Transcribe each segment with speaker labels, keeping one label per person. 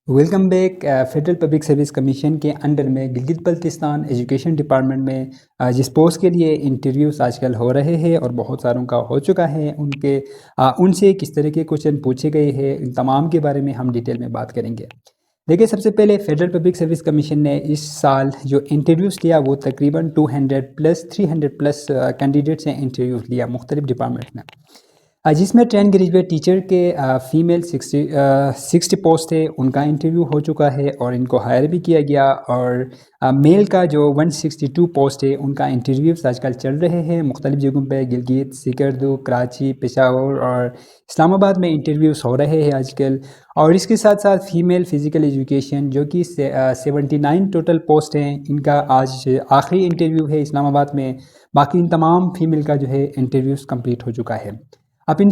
Speaker 1: Welcome back federal public service commission کے under میں Gilgit Baltistan education department میں جس پوسٹ کے لیے انٹرویوز آج کل ہو رہے ہیں اور بہت ساروں کا ہو چکا ہے ان سے کس طرح کے کوشچن پوچھے گئے ہیں، ان تمام کے بارے میں ہم ڈیٹیل میں بات کریں گے۔ دیکھیے، سب سے پہلے فیڈرل پبلک سروس کمیشن نے اس سال جو انٹرویوز لیا وہ تقریباً 200 پلس 300 پلس کینڈیڈیٹ سے انٹرویوز لیا مختلف ڈپارٹمنٹ میں، جس میں ٹرین گریجویٹ ٹیچر کے فیمیل 60 پوسٹ تھے، ان کا انٹرویو ہو چکا ہے اور ان کو ہائر بھی کیا گیا، اور میل کا جو 162 پوسٹ ہے ان کا انٹرویوز آج کل چل رہے ہیں مختلف جگہوں پہ، گلگت، سکردو، کراچی، پشاور اور اسلام آباد میں انٹرویوز ہو رہے ہیں آج کل۔ اور اس کے ساتھ ساتھ فیمیل فزیکل ایجوکیشن جو کہ 79 ٹوٹل پوسٹ ہیں، ان کا آج آخری انٹرویو ہے اسلام آباد میں، باقی ان تمام فیمیل کا جو ہے انٹرویوز کمپلیٹ ہو چکا ہے۔ اب ان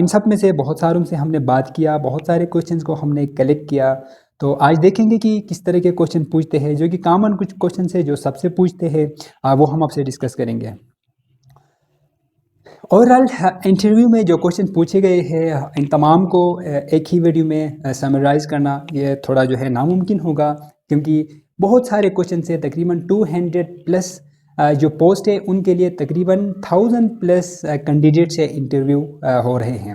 Speaker 1: سب میں سے بہت ساروں سے ہم نے بات کیا، بہت سارے کوشچنز کو ہم نے کلیکٹ کیا، تو آج دیکھیں گے کہ کس طرح کے کوشچن پوچھتے ہیں، جو کہ کامن کچھ کوشچنز ہیں جو سب سے پوچھتے ہیں، وہ ہم آپ سے ڈسکس کریں گے۔ اوورآل انٹرویو میں جو کوشچن پوچھے گئے ہیں ان تمام کو ایک ہی ویڈیو میں سمرائز کرنا یہ تھوڑا جو ہے ناممکن ہوگا، کیونکہ بہت سارے کوشچنس ہیں، تقریباً 200 پلس جو پوسٹ ہے ان کے لیے تقریباً 1000 پلس کینڈیڈیٹ سے انٹرویو ہو رہے ہیں۔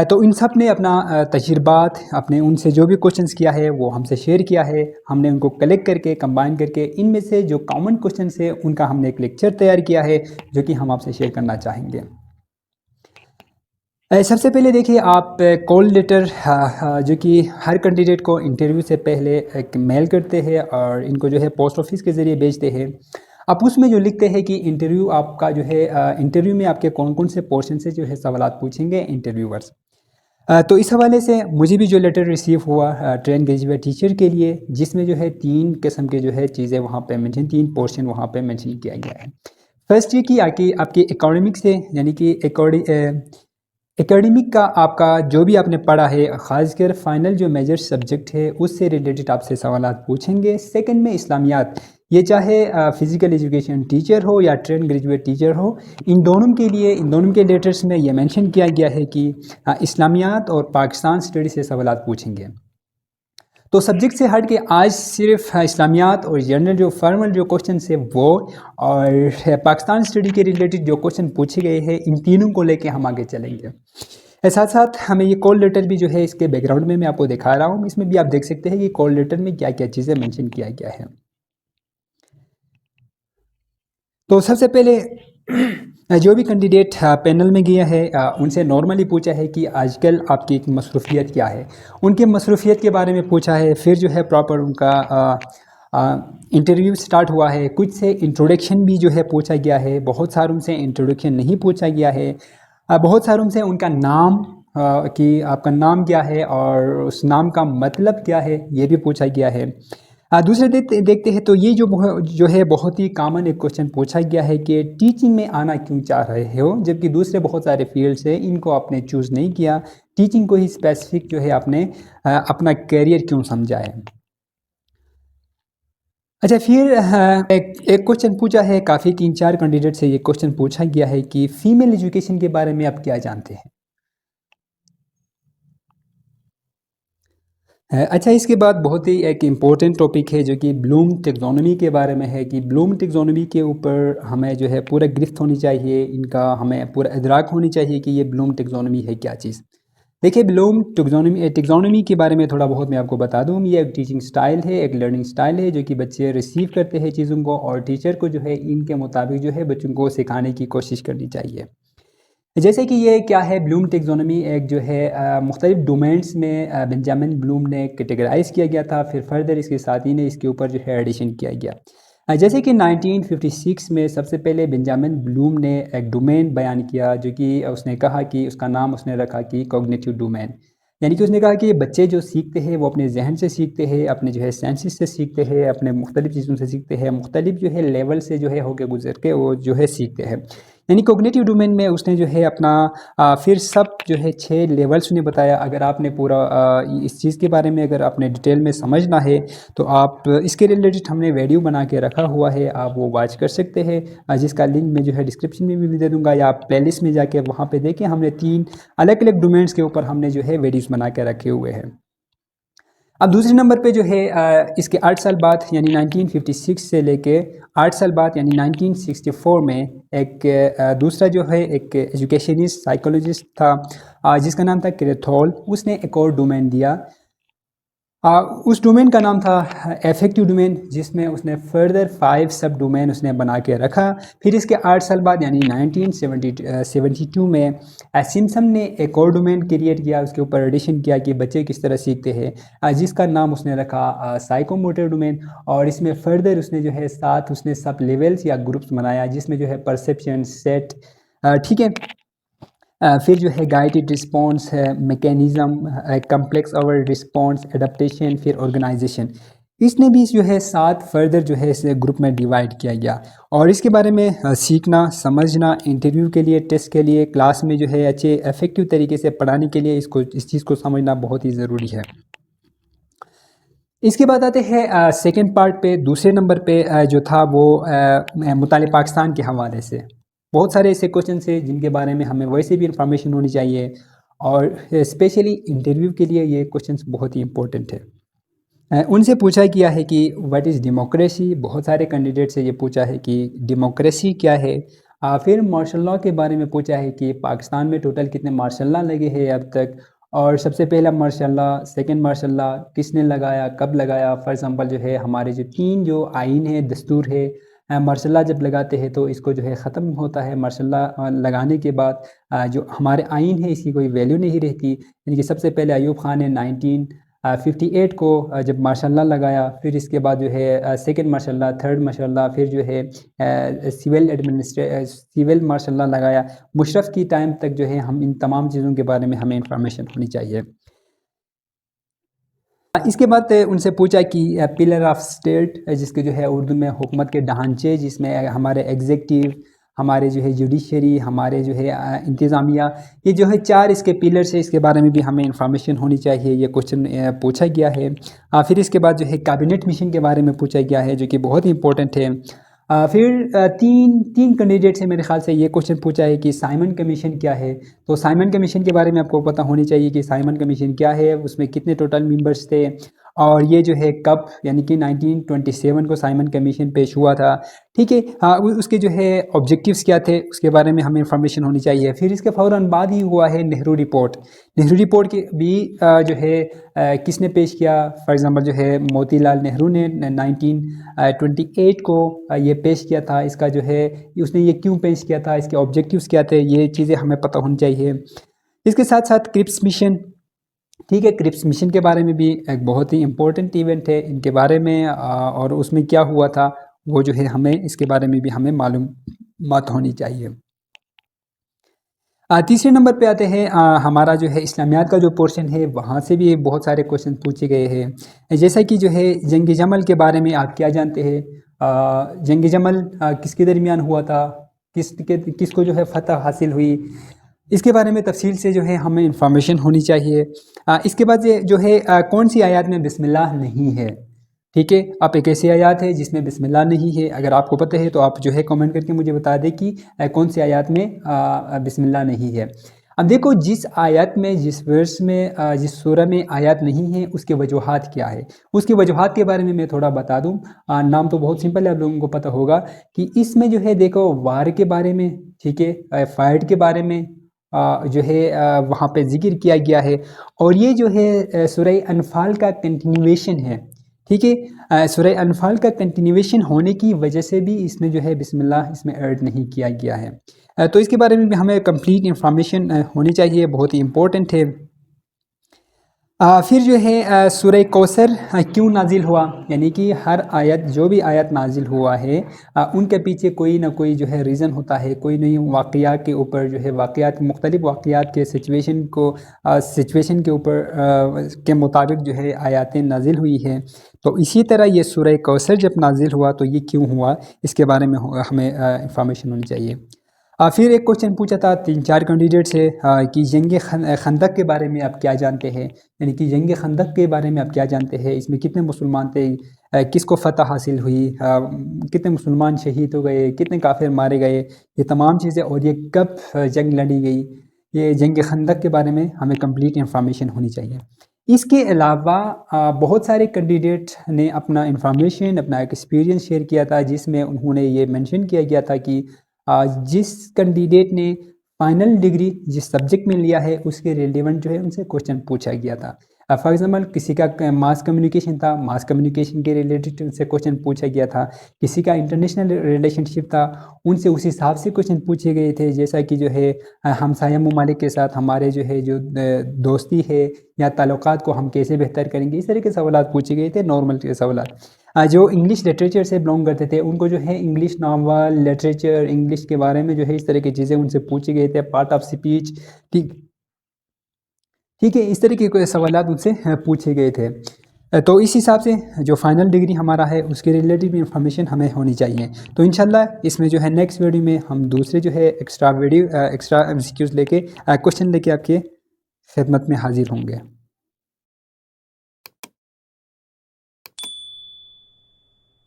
Speaker 1: تو ان سب نے اپنا تجربات، اپنے ان سے جو بھی کوشچنس کیا ہے وہ ہم سے شیئر کیا ہے، ہم نے ان کو کلیکٹ کر کے کمبائن کر کے ان میں سے جو کامن کوشچنس ہیں ان کا ہم نے ایک لیکچر تیار کیا ہے جو کہ ہم آپ سے شیئر کرنا چاہیں گے۔ سب سے پہلے دیکھیے، آپ کال لیٹر جو کہ ہر کینڈیڈیٹ کو انٹرویو سے پہلے ایک میل کرتے ہیں اور ان کو جو ہے پوسٹ آفس کے ذریعے بھیجتے ہیں۔ آپ اس میں جو لکھتے ہیں کہ انٹرویو آپ کا جو ہے انٹرویو میں آپ کے کون کون سے پورشن سے جو ہے سوالات پوچھیں گے انٹرویورز۔ تو اس حوالے سے مجھے بھی جو لیٹر ریسیو ہوا ٹرین گریجویٹ ٹیچر کے لیے، جس میں جو ہے 3 قسم کے جو ہے چیزیں وہاں پہ مینشن، 3 پورشن وہاں پہ مینشن کیا گیا ہے۔ فرسٹ یہ کہ آپ کی اکیڈمک سے، یعنی کہ اکیڈمک کا آپ کا جو بھی آپ نے پڑھا ہے، خاص کر فائنل جو میجر سبجیکٹ ہے اس سے ریلیٹڈ آپ سے سوالات پوچھیں گے۔ سیکنڈ میں اسلامیات، یہ چاہے فزیکل ایجوکیشن ٹیچر ہو یا ٹرین گریجویٹ ٹیچر ہو، ان دونوں کے لیٹرز میں یہ مینشن کیا گیا ہے کہ اسلامیات اور پاکستان اسٹڈی سے سوالات پوچھیں گے۔ تو سبجیکٹ سے ہٹ کے آج صرف اسلامیات اور جنرل جو فارمل جو کوشچنس ہے وہ، اور پاکستان اسٹڈی کے ریلیٹڈ جو کوشچن پوچھے گئے ہیں، ان تینوں کو لے کے ہم آگے چلیں گے۔ ساتھ ساتھ ہمیں یہ کال لیٹر بھی جو ہے اس کے بیک گراؤنڈ میں آپ کو دکھا رہا ہوں، اس میں بھی آپ دیکھ سکتے ہیں کہ کال لیٹر میں کیا کیا چیزیں مینشن کیا گیا ہے۔ تو سب سے پہلے جو بھی کینڈیڈیٹ پینل میں گیا ہے ان سے نارملی پوچھا ہے کہ آج کل آپ کی مصروفیت کیا ہے، ان کے مصروفیت کے بارے میں پوچھا ہے۔ پھر جو ہے پراپر ان کا انٹرویو سٹارٹ ہوا ہے۔ کچھ سے انٹروڈکشن بھی جو ہے پوچھا گیا ہے، بہت ساروں سے انٹروڈکشن نہیں پوچھا گیا ہے، بہت ساروں سے ان کا نام، کہ آپ کا نام کیا ہے اور اس نام کا مطلب کیا ہے، یہ بھی پوچھا گیا ہے۔ دوسرے دیکھتے ہیں تو یہ جو ہے بہت ہی کامن ایک کوشچن پوچھا گیا ہے کہ ٹیچنگ میں آنا کیوں چاہ رہے ہو، جبکہ دوسرے بہت سارے فیلڈس ہیں ان کو آپ نے چوز نہیں کیا، ٹیچنگ کو ہی اسپیسیفک جو ہے آپ نے اپنا کیریئر کیوں سمجھا ہے۔ اچھا، پھر ایک کوشچن پوچھا ہے، کافی 3-4 کینڈیڈیٹ سے یہ کوشچن پوچھا گیا ہے کہ فیمیل ایجوکیشن کے بارے میں آپ کیا جانتے ہیں۔ اچھا، اس کے بعد بہت ہی ایک امپورٹنٹ ٹاپک ہے جو کہ بلوم ٹیکزانومی کے بارے میں ہے، کہ بلوم ٹیکزانومی کے اوپر ہمیں جو ہے پورا گرفت ہونی چاہیے، ان کا ہمیں پورا ادراک ہونی چاہیے کہ یہ بلوم ٹیکزانومی ہے کیا چیز۔ دیکھیے، بلوم ٹیکزانومی کے بارے میں تھوڑا بہت میں آپ کو بتا دوں، یہ ایک ٹیچنگ سٹائل ہے، ایک لرننگ سٹائل ہے جو کہ بچے ریسیو کرتے ہیں چیزوں کو، اور ٹیچر کو جو ہے ان کے مطابق جو ہے بچوں کو سکھانے کی کوشش کرنی چاہیے۔ جیسے کہ یہ کیا ہے، بلوم ٹیکزانومی ایک جو ہے مختلف ڈومینز میں بنجامن بلوم نے کیٹیگرائز کیا گیا تھا، پھر فردر اس کے ساتھی نے اس کے اوپر جو ہے ایڈیشن کیا گیا۔ جیسے کہ 1956 میں سب سے پہلے بنجامن بلوم نے ایک ڈومین بیان کیا، جو کہ اس نے کہا کہ اس کا نام اس نے رکھا کہ کوگنیٹیو ڈومین، یعنی کہ اس نے کہا کہ بچے جو سیکھتے ہیں وہ اپنے ذہن سے سیکھتے ہیں، اپنے جو ہے سینسز سے سیکھتے ہیں، اپنے مختلف چیزوں سے سیکھتے ہیں، مختلف جو ہے لیول سے جو ہے ہو کے گزر کے وہ جو ہے سیکھتے ہیں۔ یعنی کوگنیٹیو ڈومین میں اس نے جو ہے اپنا پھر سب جو ہے 6 لیولس نے بتایا۔ اگر آپ نے پورا اس چیز کے بارے میں اگر آپ نے ڈیٹیل میں سمجھنا ہے تو آپ اس کے ریلیٹڈ ہم نے ویڈیو بنا کے رکھا ہوا ہے، آپ وہ واچ کر سکتے ہیں، جس کا لنک میں جو ہے ڈسکرپشن میں بھی دے دوں گا، یا آپ پلے لسٹ میں جا کے وہاں پہ دیکھیں، ہم نے 3 الگ الگ ڈومینس کے اوپر ہم نے جو ہے ویڈیوز بنا کے رکھے ہوئے ہیں۔ اب دوسرے نمبر پہ جو ہے اس کے 8 سال بعد یعنی 1956 سے لے کے 8 سال بعد یعنی 1964 میں ایک دوسرا جو ہے ایک ایجوکیشنسٹ سائیکولوجسٹ تھا جس کا نام تھا کریتھول. اس نے ایک اور ڈومین دیا. اس ڈومین کا نام تھا افیکٹو ڈومین, جس میں اس نے فردر 5 سب ڈومین اس نے بنا کے رکھا. پھر اس کے 8 سال بعد یعنی 1972 میں سمسم نے ایک اور ڈومین کریٹ کیا, اس کے اوپر ایڈیشن کیا کہ بچے کس طرح سیکھتے ہیں, جس کا نام اس نے رکھا سائیکو موٹر ڈومین. اور اس میں فردر اس نے جو ہے 7 اس نے سب لیولز یا گروپس بنایا, جس میں جو ہے پرسیپشن, سیٹ, ٹھیک ہے, پھر جو ہے گائیڈڈ رسپانس ہے, mechanism, complex over response, adaptation, پھر آرگنائزیشن. اس نے بھی جو ہے 7 فردر جو ہے اس گروپ میں ڈیوائڈ کیا گیا. اور اس کے بارے میں سیکھنا, سمجھنا, انٹرویو کے لیے, ٹیسٹ کے لیے, کلاس میں جو ہے اچھے افیکٹو طریقے سے پڑھانے کے لیے اس چیز کو سمجھنا بہت ہی ضروری ہے. اس کے بعد آتے ہیں سیکنڈ پارٹ پہ. دوسرے نمبر پہ جو تھا وہ مطالعہ پاکستان کے حوالے سے. بہت سارے ایسے کوشچنس ہیں جن کے بارے میں ہمیں ویسے بھی انفارمیشن ہونی چاہیے, اور اسپیشلی انٹرویو کے لیے یہ کوشچنس بہت ہی امپورٹنٹ ہے. ان سے پوچھا گیا ہے کہ واٹ از ڈیموکریسی. بہت سارے کینڈیڈیٹ سے یہ پوچھا ہے کہ ڈیموکریسی کیا ہے. پھر مارشل لاء کے بارے میں پوچھا ہے کہ پاکستان میں ٹوٹل کتنے مارشل لاء لگے ہیں اب تک, اور سب سے پہلا martial law, second martial law کس نے لگایا, کب لگایا. فار ایگزامپل جو ہے ہمارے جو 3 جو آئین ہے, دستور ہے, مارشل لاء جب لگاتے ہیں تو اس کو جو ہے ختم ہوتا ہے. مارشل لاء لگانے کے بعد جو ہمارے آئین ہے اس کی کوئی ویلیو نہیں رہتی. یعنی کہ سب سے پہلے ایوب خان نے 1958 کو جب مارشل لاء لگایا, پھر اس کے بعد جو ہے second martial law, third martial law, پھر جو ہے سول مارشل لاء لگایا. مشرف کی ٹائم تک جو ہے ہم ان تمام چیزوں کے بارے میں ہمیں انفارمیشن ہونی چاہیے. اس کے بعد ان سے پوچھا کہ پلر آف اسٹیٹ, جس کے جو ہے اردو میں حکومت کے ڈھانچے, جس میں ہمارے ایگزیکٹیو, ہمارے جو ہے جوڈیشری, ہمارے جو ہے انتظامیہ, یہ جو ہے 4 اس کے پلرس ہے. اس کے بارے میں بھی ہمیں انفارمیشن ہونی چاہیے. یہ کوشچن پوچھا گیا ہے. پھر اس کے بعد جو ہے کابینٹ مشن کے بارے میں پوچھا گیا ہے, جو کہ بہت ہی امپورٹنٹ ہے. پھر تین کینڈیڈیٹ سے میرے خیال سے یہ کوشچن پوچھا ہے کہ سائمن کمیشن کیا ہے. تو سائمن کمیشن کے بارے میں آپ کو پتہ ہونی چاہیے کہ سائمن کمیشن کیا ہے, اس میں کتنے ٹوٹل ممبرس تھے, اور یہ جو ہے کب, یعنی کہ 1927 کو سائمن کمیشن پیش ہوا تھا. ٹھیک ہے, اس کے جو ہے آبجیکٹیوز کیا تھے اس کے بارے میں ہمیں انفارمیشن ہونی چاہیے. پھر اس کے فوراً بعد ہی ہوا ہے نہرو رپورٹ. نہرو رپورٹ کے بھی جو ہے کس نے پیش کیا. فار ایگزامپل جو ہے موتی لال نہرو نے 1928 کو یہ پیش کیا تھا. اس کا جو ہے اس نے یہ کیوں پیش کیا تھا, اس کے آبجیکٹیوز کیا تھے, یہ چیزیں ہمیں پتہ ہونی چاہیے. اس کے ساتھ ساتھ کرپس مشن, ٹھیک ہے, کرپس مشن کے بارے میں بھی ایک بہت ہی امپورٹنٹ ایونٹ ہے. ان کے بارے میں اور اس میں کیا ہوا تھا وہ جو ہے ہمیں اس کے بارے میں بھی ہمیں معلومات ہونی چاہیے. تیسرے نمبر پہ آتے ہیں ہمارا جو ہے اسلامیات کا جو پورشن ہے, وہاں سے بھی بہت سارے کوشچن پوچھے گئے ہیں. جیسا کہ جو ہے جنگ جمل کے بارے میں آپ کیا جانتے ہیں, جنگ جمل کس کے درمیان ہوا تھا, کس کو جو ہے فتح حاصل ہوئی, اس کے بارے میں تفصیل سے جو ہے ہمیں انفارمیشن ہونی چاہیے. اس کے بعد جو ہے کون سی آیات میں بسم اللہ نہیں ہے. ٹھیک ہے, آپ ایک ایسی آیات ہے جس میں بسم اللہ نہیں ہے. اگر آپ کو پتہ ہے تو آپ جو ہے کمنٹ کر کے مجھے بتا دیں کہ کون سی آیات میں بسم اللہ نہیں ہے. اب دیکھو جس آیات میں, جس ورس میں, جس سورہ میں آیات نہیں ہے, اس کے وجوہات کیا ہے. اس کے وجوہات کے بارے میں تھوڑا بتا دوں. نام تو بہت سمپل ہے, آپ لوگوں کو پتہ ہوگا کہ اس میں جو ہے دیکھو وار کے بارے میں, ٹھیک ہے, فائٹ کے بارے میں جو ہے وہاں پہ ذکر کیا گیا ہے. اور یہ جو ہے سورہ انفال کا کنٹینیویشن ہے. ٹھیک ہے, سورہ انفال کا کنٹینیویشن ہونے کی وجہ سے بھی اس میں جو ہے بسم اللہ اس میں ایڈ نہیں کیا گیا ہے. تو اس کے بارے میں بھی ہمیں کمپلیٹ انفارمیشن ہونی چاہیے, بہت ہی امپورٹنٹ ہے. پھر جو ہے سورہ کوثر کیوں نازل ہوا, یعنی کہ ہر آیت, جو بھی آیت نازل ہوا ہے ان کے پیچھے کوئی نہ کوئی جو ہے ریزن ہوتا ہے. کوئی نئی واقعات کے اوپر جو ہے واقعات, مختلف واقعات کے سچویشن کے اوپر کے مطابق جو ہے آیاتیں نازل ہوئی ہیں. تو اسی طرح یہ سورہ کوثر جب نازل ہوا تو یہ کیوں ہوا, اس کے بارے میں ہمیں انفارمیشن ہونی چاہیے. پھر ایک کوشچن پوچھا تھا 3-4 کینڈیڈیٹ سے کہ جنگ خندق کے بارے میں آپ کیا جانتے ہیں. یعنی کہ جنگ خندق کے بارے میں آپ کیا جانتے ہیں, اس میں کتنے مسلمان تھے, کس کو فتح حاصل ہوئی, کتنے مسلمان شہید ہو گئے, کتنے کافر مارے گئے, یہ تمام چیزیں, اور یہ کب جنگ لڑی گئی. یہ جنگ خندق کے بارے میں ہمیں کمپلیٹ انفارمیشن ہونی چاہیے. اس کے علاوہ بہت سارے کینڈیڈیٹ نے اپنا انفارمیشن، اپنا ایک ایکسپیرینس شیئر کیا تھا، جس میں انہوں نے یہ مینشن کیا گیا تھا کہ جس کینڈیڈیٹ نے فائنل ڈگری جس سبجیکٹ میں لیا ہے اس کے ریلیونٹ جو ہے ان سے کوشچن پوچھا گیا تھا. فار ایگزامپل کسی کا ماس کمیونیکیشن تھا، ماس کمیونیکیشن کے ریلیٹڈ ان سے کوشچن پوچھا گیا تھا. کسی کا انٹرنیشنل ریلیشن شپ تھا، ان سے اس حساب سے کوشچن پوچھے گئے تھے، جیسا کہ جو ہے ہمسایہ ممالک کے ساتھ ہمارے جو ہے جو دوستی ہے یا تعلقات کو ہم کیسے بہتر کریں گے، اس طرح کے سوالات پوچھے گئے تھے، نارمل کے سوالات. جو انگلش لٹریچر سے بلونگ کرتے تھے ان کو جو ہے انگلش ناول لٹریچر انگلش کے بارے میں جو ہے اس طرح کی چیزیں ان سے پوچھے گئے تھے، پارٹ آف اسپیچ، ٹھیک ہے، اس طرح کے کوئی سوالات ان سے پوچھے گئے تھے. تو اس حساب سے جو فائنل ڈگری ہمارا ہے اس کے ریلیٹڈ انفارمیشن ہمیں ہونی چاہیے. تو انشاءاللہ اس میں جو ہے نیکسٹ ویڈیو میں ہم دوسرے جو ہے ایکسٹرا ایم سی کیوز لے کے کوشچن لے کے آپ کے خدمت میں حاضر ہوں گے.